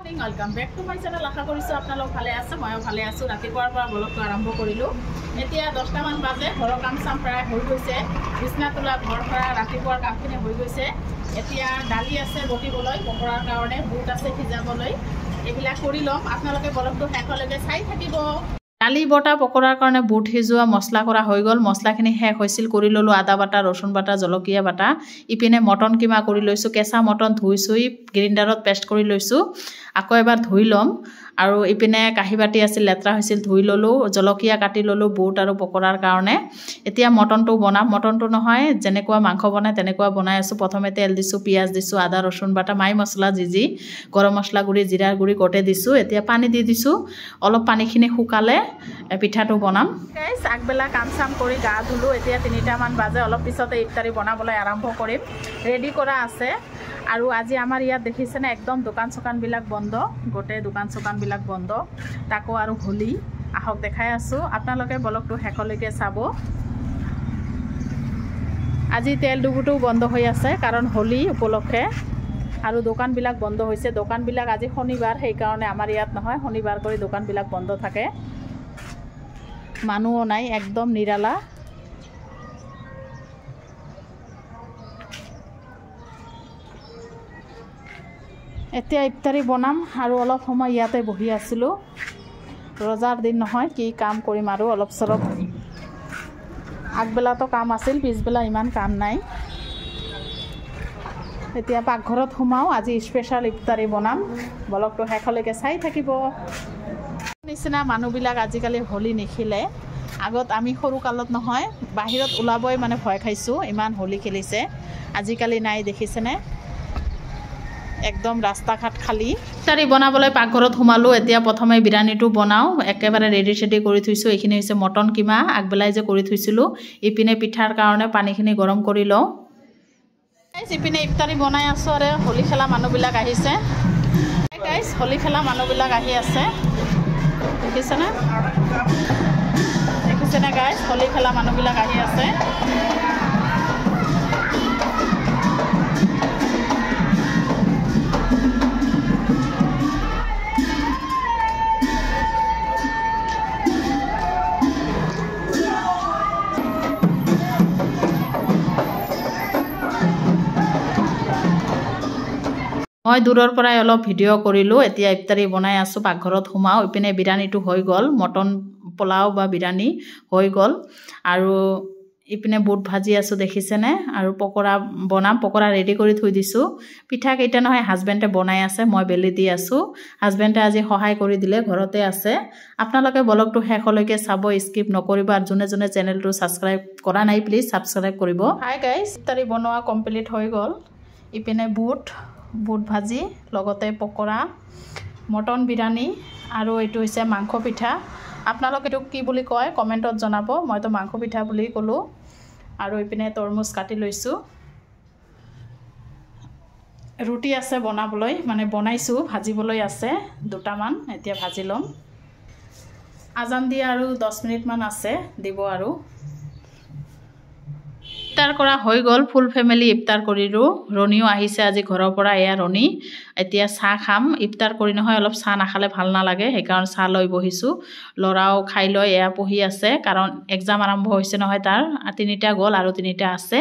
Welcome back to my channel. আশা কৰিছোঁ আপোনালোক ভালে আছে, ময়ো ভালে আছোঁ। ৰাতিপুৱাৰ পৰা ব্লগটো আৰম্ভ কৰিলোঁ। এতিয়া 10টামান বাজে, ঘৰৰ কাম চাম প্ৰায় হৈ গৈছে। বিছনা তোলা, ঘৰ সৰা, ৰাতিপুৱাৰ কামখিনি হৈ গৈছে। এতিয়া দালি আছে বটিবলৈ, পকৰাৰ কাৰণে বুট আছে সিজাবলৈ। এইবিলাক কৰি ল'ম, আপোনালোকে ব্লগটো শেষলৈকে চাই থাকিব। দালি বটা পকৰাৰ কাৰণে বুট সিজোৱা মছলা কৰা হৈ গ'ল। মছলাখিনি শেষ হৈছিল, কৰি ল'লোঁ আদা বাটা, ৰচুন বাটা, জলকীয়া বাটা। ইপিনে মটন কিমা কৰি লৈছোঁ। কেঁচা মটন ধুই চুই গ্ৰাইণ্ডাৰত পেষ্ট কৰি লৈছোঁ। আকৌ এবাৰ ধুই ল'ম। আৰু ইপিনে কাঁহী বাতি আছিল, লেতেৰা হৈছিল, ধুই ল'লোঁ। জলকীয়া কাটি ল'লোঁ বুট আৰু পকৰাৰ কাৰণে। এতিয়া মটনটো বনাম। মটনটো নহয়, যেনেকুৱা মাংস বনাই তেনেকুৱা বনাই আছোঁ। প্ৰথমে তেল দিছোঁ, পিঁয়াজ দিছোঁ, আদা ৰচুন বাটা, মাই মছলা যি গৰম মছলা গুড়ি, জিৰাৰ গুড়ি গোটেই দিছোঁ। এতিয়া পানী দি দিছোঁ। অলপ পানীখিনি শুকালে পিঠাটো বনাম। গাইছ, আগবেলা কাম চাম কৰি গা ধুলোঁ। এতিয়া 3টামান বাজে, অলপ পিছতে ইফতাৰী বনাবলৈ আৰম্ভ কৰিম। ৰেডি কৰা আছে। আৰু আজি আমাৰ ইয়াত দেখিছেনে, একদম দোকান চোকানবিলাক বন্ধ, গোটেই দোকান চোকানবিলাক বন্ধ। তাকো আৰু হোলী। আহক দেখাই আছোঁ, আপোনালোকে ব্লগটো শেষলৈকে চাব। আজি তেল ডিপুটো বন্ধ হৈ আছে, কাৰণ হোলী উপলক্ষে। আৰু দোকানবিলাক বন্ধ হৈছে। দোকানবিলাক আজি শনিবাৰ, সেইকাৰণে আমাৰ ইয়াত নহয়, শনিবাৰ কৰি দোকানবিলাক বন্ধ থাকে। মানুহো নাই, একদম নিৰালা। এতিয়া ইফতাৰী বনাম আৰু অলপ সময় ইয়াতে বহি আছিলোঁ। ৰজাৰ দিন নহয়, কি কাম কৰিম আৰু অলপ চলপ। আগবেলাতো কাম আছিল, পিছবেলা ইমান কাম নাই। এতিয়া পাকঘৰত সোমাওঁ, আজি স্পেচিয়েল ইফতাৰী বনাম। ব্লগটো শেষলৈকে চাই থাকিব। নিচিনা মানুহবিলাক আজিকালি হোলী নিখিলে। আগত আমি সৰু কালত নহয়, বাহিৰত ওলাবই মানে ভয় খাইছোঁ, ইমান হোলী খেলিছে। আজিকালি নাই, দেখিছেনে, একদম ৰাস্তা ঘাট খালী। ইফতাৰী বনাবলৈ পাকঘৰত সোমালোঁ। এতিয়া প্ৰথমে বিৰিয়ানীটো বনাওঁ, একেবাৰে ৰেডি চেডি কৰি থৈছোঁ। এইখিনি হৈছে মটন কিমা, আগবেলাই যে কৰি থৈছিলোঁ। ইপিনে পিঠাৰ কাৰণে পানীখিনি গৰম কৰি লওঁ। ইপিনে ইফতাৰী বনাই আছোঁ আৰু হোলী খেলা মানুহবিলাক আহিছে। গাইছ, হোলী খেলা মানুহবিলাক আহি আছে, দেখিছেনে? দেখিছেনে গাইছ, হোলী খেলা মানুহবিলাক আহি আছে। মই দূৰৰ পৰাই অলপ ভিডিঅ' কৰিলোঁ। এতিয়া ইফতাৰী বনাই আছোঁ, পাকঘৰত সোমাওঁ। ইপিনে বিৰিয়ানীটো হৈ গ'ল, মটন পোলাও বা বিৰিয়ানী হৈ গ'ল। আৰু ইপিনে বুট ভাজি আছোঁ, দেখিছেনে? আৰু পকৰা বনাম, পকৰা ৰেডি কৰি থৈ দিছোঁ। পিঠা কেইটা নহয়, হাজবেণ্ডে বনাই আছে, মই বেলি দি আছোঁ। হাজবেণ্ডে আজি সহায় কৰি দিলে, ঘৰতে আছে। আপোনালোকে ব্লগটো শেষলৈকে চাব, স্কিপ নকৰিব। আৰু যোনে যোনে চেনেলটো ছাবস্ক্ৰাইব কৰা নাই, প্লিজ ছাবস্ক্ৰাইব কৰিব। হাই গাইছ, ইফতাৰী বনোৱা কমপ্লিট হৈ গ'ল। ইপিনে বুট ভাজি, লগতে পকৰা, মটন বিৰিয়ানী, আৰু এইটো হৈছে মাংস পিঠা। আপোনালোকে এইটো কি বুলি কয় কমেণ্টত জনাব। মইতো মাংস পিঠা বুলি ক'লোঁ। আৰু ইপিনে তৰমুজ কাটি লৈছোঁ। ৰুটি আছে বনাবলৈ, মানে বনাইছোঁ, ভাজিবলৈ আছে 2টামান। এতিয়া ভাজি ল'ম। আজান দিয়া আৰু 10 মিনিটমান আছে, দিব আৰু। ইফতাৰ কৰা হৈ গ'ল, ফুল ফেমিলি ইফতাৰ কৰিলোঁ। ৰণীও আহিছে আজি ঘৰৰ পৰা, এয়া ৰণী। এতিয়া চাহ খাম। ইফতাৰ কৰি নহয়, অলপ চাহ নাখালে ভাল নালাগে, সেইকাৰণে চাহ লৈ বহিছোঁ। ল'ৰাও খাই লৈ এয়া পঢ়ি আছে, কাৰণ এক্সাম আৰম্ভ হৈছে নহয় তাৰ। 3টা গ'ল আৰু 3টা আছে।